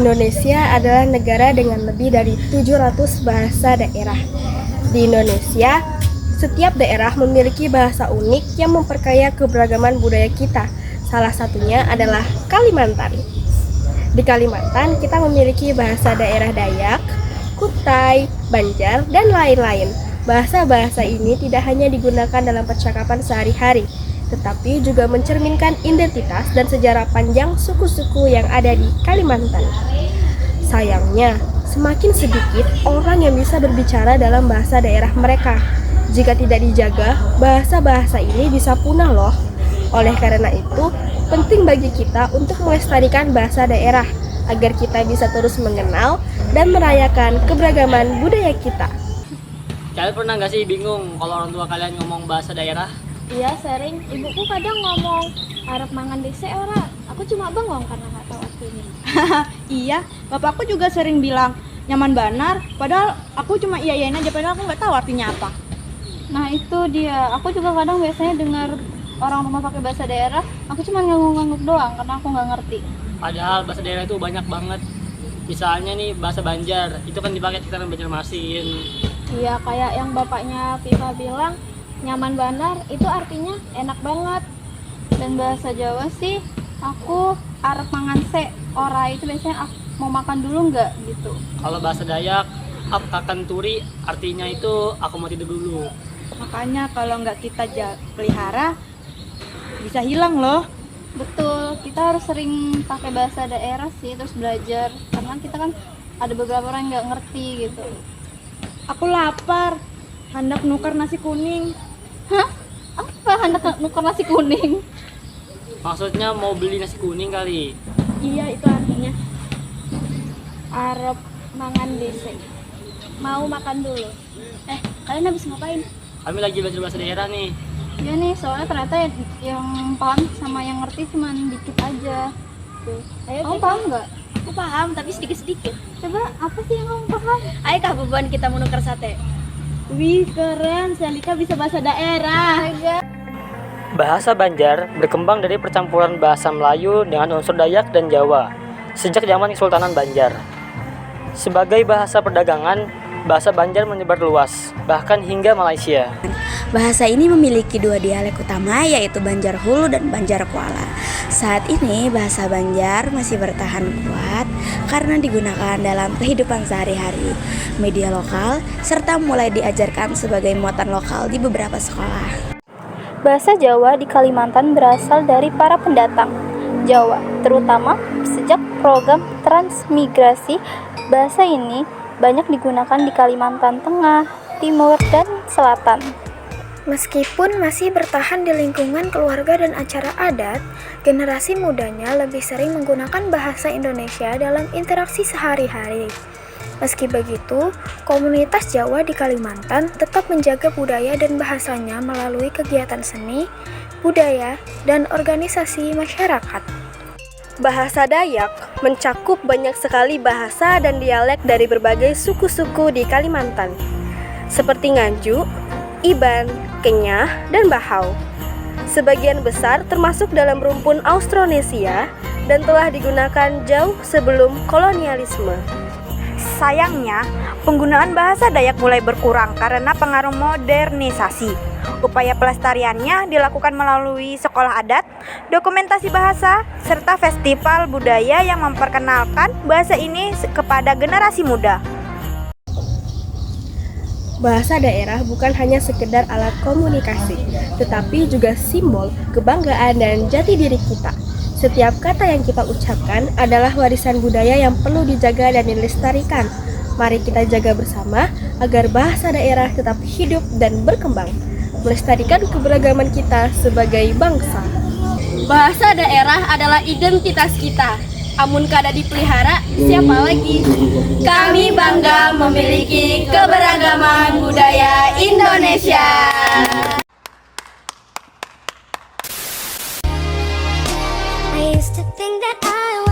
Indonesia adalah negara dengan lebih dari 700 bahasa daerah. Di Indonesia, setiap daerah memiliki bahasa unik yang memperkaya keberagaman budaya kita. Salah satunya adalah Kalimantan. Di Kalimantan, kita memiliki bahasa daerah Dayak, Kutai, Banjar, dan lain-lain. Bahasa-bahasa ini tidak hanya digunakan dalam percakapan sehari-hari, tetapi juga mencerminkan identitas dan sejarah panjang suku-suku yang ada di Kalimantan. Sayangnya, semakin sedikit orang yang bisa berbicara dalam bahasa daerah mereka. Jika tidak dijaga, bahasa-bahasa ini bisa punah loh. Oleh karena itu, penting bagi kita untuk melestarikan bahasa daerah agar kita bisa terus mengenal dan merayakan keberagaman budaya kita. Kalian pernah nggak sih bingung kalau orang tua kalian ngomong bahasa daerah? Iya sering, ibuku kadang ngomong arep mangan dese ora. Aku cuma bengong karena nggak tahu artinya. Iya, bapakku juga sering bilang nyaman banar, padahal aku cuma iya-iyain aja, padahal aku nggak tahu artinya apa. Nah itu dia, aku juga kadang biasanya dengar orang rumah pakai bahasa daerah, aku cuma ngangguk-ngangguk doang karena aku nggak ngerti. Padahal bahasa daerah itu banyak banget. Misalnya nih bahasa Banjar, itu kan dipakai kita Banjarmasin. Iya, kayak yang bapaknya Viva bilang, nyaman banar itu artinya enak banget. Dan bahasa Jawa sih, aku arep mangan se, ora itu biasanya aku mau makan dulu nggak gitu. Kalau bahasa Dayak, ap kakan turi, artinya itu aku mau tidur dulu. Makanya kalau nggak kita pelihara, bisa hilang loh. Betul, kita harus sering pakai bahasa daerah sih, terus belajar. Karena kita kan ada beberapa orang yang nggak ngerti gitu. Aku lapar, hendak nukar nasi kuning. Hah? Apa hendak nuker nasi kuning? Maksudnya mau beli nasi kuning kali. Iya, itu artinya arep mangan dese. Mau makan dulu. Kalian habis ngapain? Kami lagi belajar bahasa daerah nih. Iya nih, soalnya ternyata yang paham sama yang ngerti cuma dikit aja. Tuh. Kamu paham nggak? Aku paham, tapi sedikit-sedikit. Coba apa sih yang kamu paham? Ayo kah beban kita menukar sate. Wih keren, Selika bisa bahasa daerah. Bahasa Banjar berkembang dari percampuran bahasa Melayu dengan unsur Dayak dan Jawa sejak zaman Kesultanan Banjar. Sebagai bahasa perdagangan, bahasa Banjar menyebar luas, bahkan hingga Malaysia. Bahasa ini memiliki dua dialek utama, yaitu Banjar Hulu dan Banjar Kuala. Saat ini bahasa Banjar masih bertahan kuat karena digunakan dalam kehidupan sehari-hari, media lokal, serta mulai diajarkan sebagai muatan lokal di beberapa sekolah. Bahasa Jawa di Kalimantan berasal dari para pendatang Jawa, terutama sejak program transmigrasi. Bahasa ini banyak digunakan di Kalimantan Tengah, Timur, dan Selatan. Meskipun masih bertahan di lingkungan keluarga dan acara adat, generasi mudanya lebih sering menggunakan bahasa Indonesia dalam interaksi sehari-hari. Meski begitu, komunitas Jawa di Kalimantan tetap menjaga budaya dan bahasanya melalui kegiatan seni, budaya, dan organisasi masyarakat. Bahasa Dayak mencakup banyak sekali bahasa dan dialek dari berbagai suku-suku di Kalimantan, seperti Nganjuk, Iban, Kenyah, dan Bahau. Sebagian besar termasuk dalam rumpun Austronesia dan telah digunakan jauh sebelum kolonialisme. Sayangnya, penggunaan bahasa Dayak mulai berkurang karena pengaruh modernisasi. Upaya pelestariannya dilakukan melalui sekolah adat, dokumentasi bahasa, serta festival budaya yang memperkenalkan bahasa ini kepada generasi muda. Bahasa daerah bukan hanya sekedar alat komunikasi, tetapi juga simbol kebanggaan dan jati diri kita. Setiap kata yang kita ucapkan adalah warisan budaya yang perlu dijaga dan dilestarikan. Mari kita jaga bersama agar bahasa daerah tetap hidup dan berkembang, melestarikan keberagaman kita sebagai bangsa. Bahasa daerah adalah identitas kita. Amun kada dipelihara, siapa lagi? Kami bangga memiliki keberagaman budaya Indonesia. I used to think that I